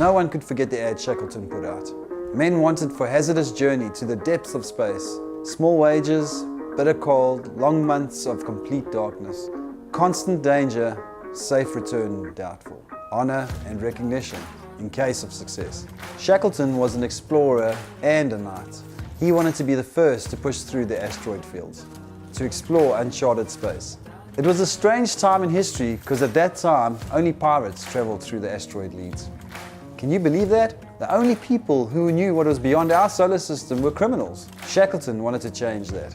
No one could forget the ad Shackleton put out. Men wanted for hazardous journey to the depths of space. Small wages, bitter cold, long months of complete darkness. Constant danger, safe return doubtful. Honor and recognition in case of success. Shackleton was an explorer and a knight. He wanted to be the first to push through the asteroid fields, to explore uncharted space. It was a strange time in history because at that time, only pirates traveled through the asteroid leads. Can you believe that? The only people who knew what was beyond our solar system were criminals. Shackleton wanted to change that.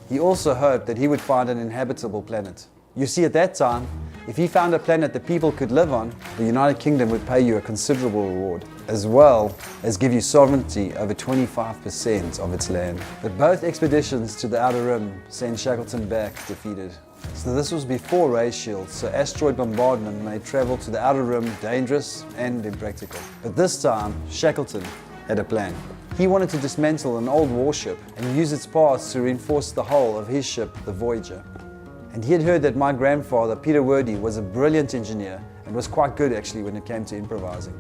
He also hoped that he would find an inhabitable planet. You see, at that time, if he found a planet that people could live on, the United Kingdom would pay you a considerable reward, as well as give you sovereignty over 25% of its land. But both expeditions to the Outer Rim sent Shackleton back defeated. So this was before ray shields, so asteroid bombardment made travel to the Outer Rim dangerous and impractical. But this time, Shackleton had a plan. He wanted to dismantle an old warship and use its parts to reinforce the hull of his ship, the Voyager. And he had heard that my grandfather, Peter Wordie, was a brilliant engineer and was quite good actually when it came to improvising.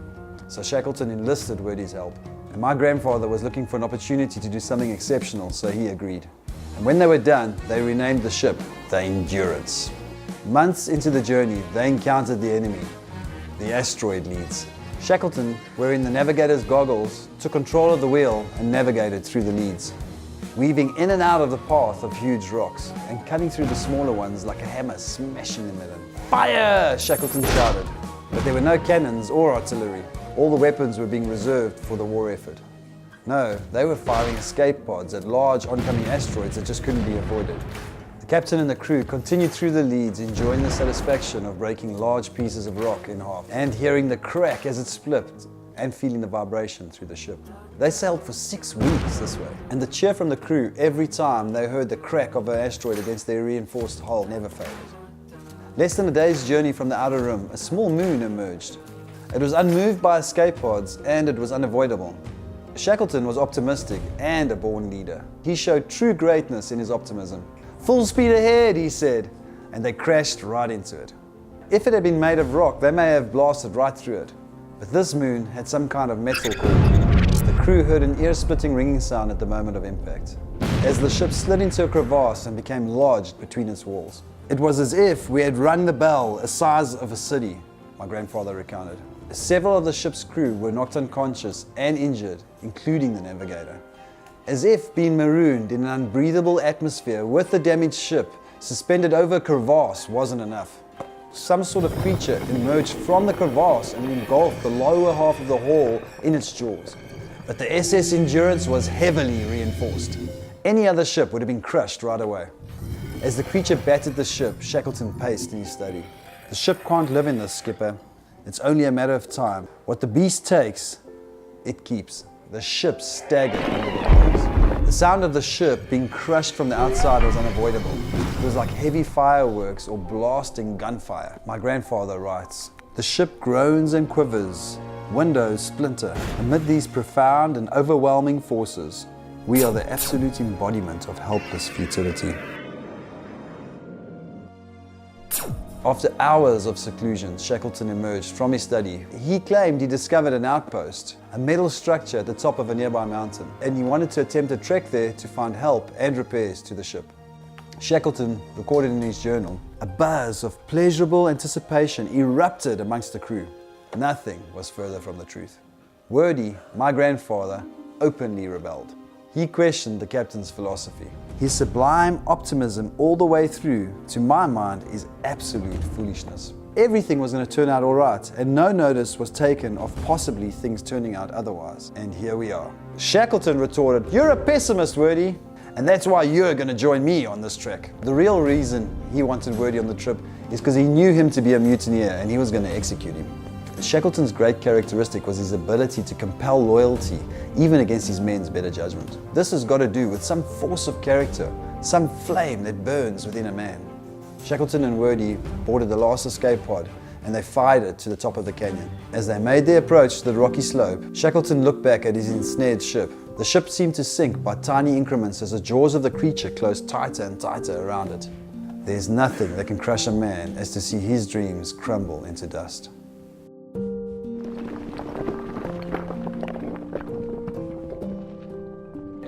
So Shackleton enlisted Wordie's help. And my grandfather was looking for an opportunity to do something exceptional, so he agreed. And when they were done, they renamed the ship the Endurance. Months into the journey, they encountered the enemy, the asteroid leads. Shackleton, wearing the navigator's goggles, took control of the wheel and navigated through the leads, weaving in and out of the path of huge rocks and cutting through the smaller ones like a hammer, smashing them at him. Fire! Shackleton shouted. But there were no cannons or artillery. All the weapons were being reserved for the war effort. No, they were firing escape pods at large oncoming asteroids that just couldn't be avoided. The captain and the crew continued through the leads, enjoying the satisfaction of breaking large pieces of rock in half and hearing the crack as it split and feeling the vibration through the ship. They sailed for 6 weeks this way, and the cheer from the crew every time they heard the crack of an asteroid against their reinforced hull never faded. Less than a day's journey from the Outer Rim, a small moon emerged. It was unmoved by escape pods and it was unavoidable. Shackleton was optimistic and a born leader. He showed true greatness in his optimism. "Full speed ahead," he said, and they crashed right into it. If it had been made of rock, they may have blasted right through it. But this moon had some kind of metal core. The crew heard an ear-splitting ringing sound at the moment of impact, as the ship slid into a crevasse and became lodged between its walls. It was as if we had rung the bell the size of a city, my grandfather recounted. Several of the ship's crew were knocked unconscious and injured, including the navigator. As if being marooned in an unbreathable atmosphere with the damaged ship suspended over a crevasse wasn't enough. Some sort of creature emerged from the crevasse and engulfed the lower half of the hull in its jaws. But the SS Endurance was heavily reinforced. Any other ship would have been crushed right away. As the creature battered the ship, Shackleton paced in his study. "The ship can't live in this, skipper. It's only a matter of time. What the beast takes, it keeps." The ship staggered under the waves. The sound of the ship being crushed from the outside was unavoidable. It was like heavy fireworks or blasting gunfire. My grandfather writes, "The ship groans and quivers, windows splinter. Amid these profound and overwhelming forces, we are the absolute embodiment of helpless futility." After hours of seclusion, Shackleton emerged from his study. He claimed he discovered an outpost, a metal structure at the top of a nearby mountain, and he wanted to attempt a trek there to find help and repairs to the ship. Shackleton recorded in his journal, "A buzz of pleasurable anticipation erupted amongst the crew. Nothing was further from the truth." Wordie, my grandfather, openly rebelled. He questioned the captain's philosophy. His sublime optimism all the way through, to my mind, is absolute foolishness. Everything was going to turn out all right, and no notice was taken of possibly things turning out otherwise. And here we are. Shackleton retorted, "You're a pessimist, Wordie, and that's why you're going to join me on this trek." The real reason he wanted Wordie on the trip is because he knew him to be a mutineer and he was going to execute him. Shackleton's great characteristic was his ability to compel loyalty, even against his men's better judgment. This has got to do with some force of character, some flame that burns within a man. Shackleton and Wordie boarded the last escape pod and they fired it to the top of the canyon. As they made their approach to the rocky slope, Shackleton looked back at his ensnared ship. The ship seemed to sink by tiny increments as the jaws of the creature closed tighter and tighter around it. There's nothing that can crush a man as to see his dreams crumble into dust.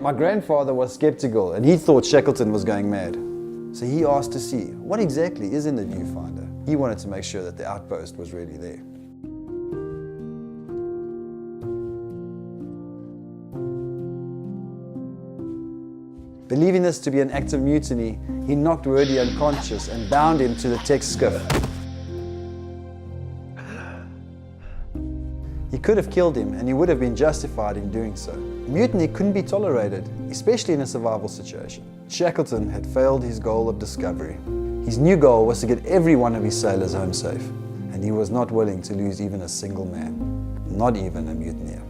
My grandfather was skeptical and he thought Shackleton was going mad. So he asked to see what exactly is in the viewfinder. He wanted to make sure that the outpost was really there. Believing this to be an act of mutiny, he knocked Wordy unconscious and bound him to the tech skiff. He could have killed him, and he would have been justified in doing so. Mutiny couldn't be tolerated, especially in a survival situation. Shackleton had failed his goal of discovery. His new goal was to get every one of his sailors home safe, and he was not willing to lose even a single man, not even a mutineer.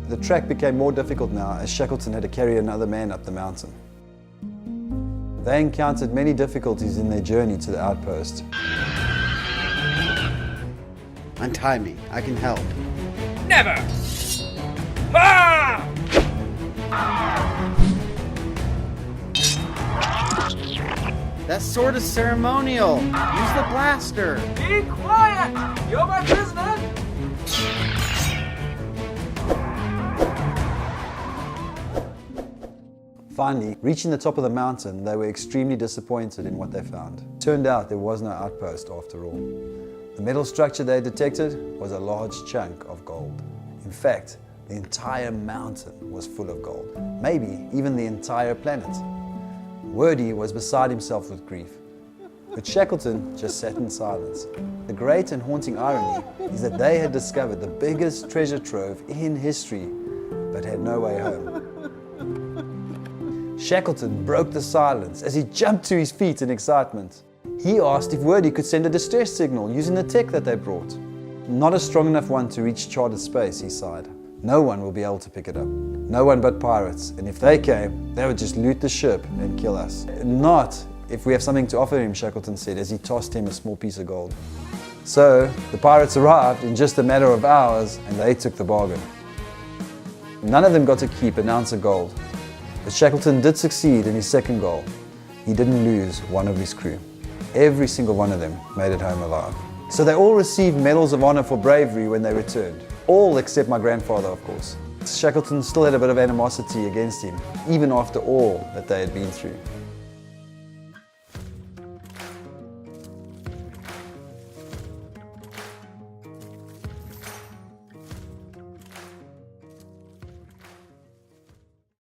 The track became more difficult now as Shackleton had to carry another man up the mountain. They encountered many difficulties in their journey to the outpost. Untie me, I can help. Never! Ah! That sword is ceremonial. Use the blaster. Be quiet! You're my prisoner! Finally, reaching the top of the mountain, they were extremely disappointed in what they found. Turned out there was no outpost after all. The metal structure they detected was a large chunk of gold. In fact, the entire mountain was full of gold, maybe even the entire planet. Wordy was beside himself with grief, but Shackleton just sat in silence. The great and haunting irony is that they had discovered the biggest treasure trove in history, but had no way home. Shackleton broke the silence as he jumped to his feet in excitement. He asked if Wordy could send a distress signal using the tech that they brought. Not a strong enough one to reach charted space, he sighed. No one will be able to pick it up. No one but pirates, and if they came, they would just loot the ship and kill us. Not if we have something to offer him, Shackleton said as he tossed him a small piece of gold. So, the pirates arrived in just a matter of hours and they took the bargain. None of them got to keep an ounce of gold. But Shackleton did succeed in his second goal. He didn't lose one of his crew. Every single one of them made it home alive. So they all received medals of honor for bravery when they returned. All except my grandfather, of course. Shackleton still had a bit of animosity against him, even after all that they had been through.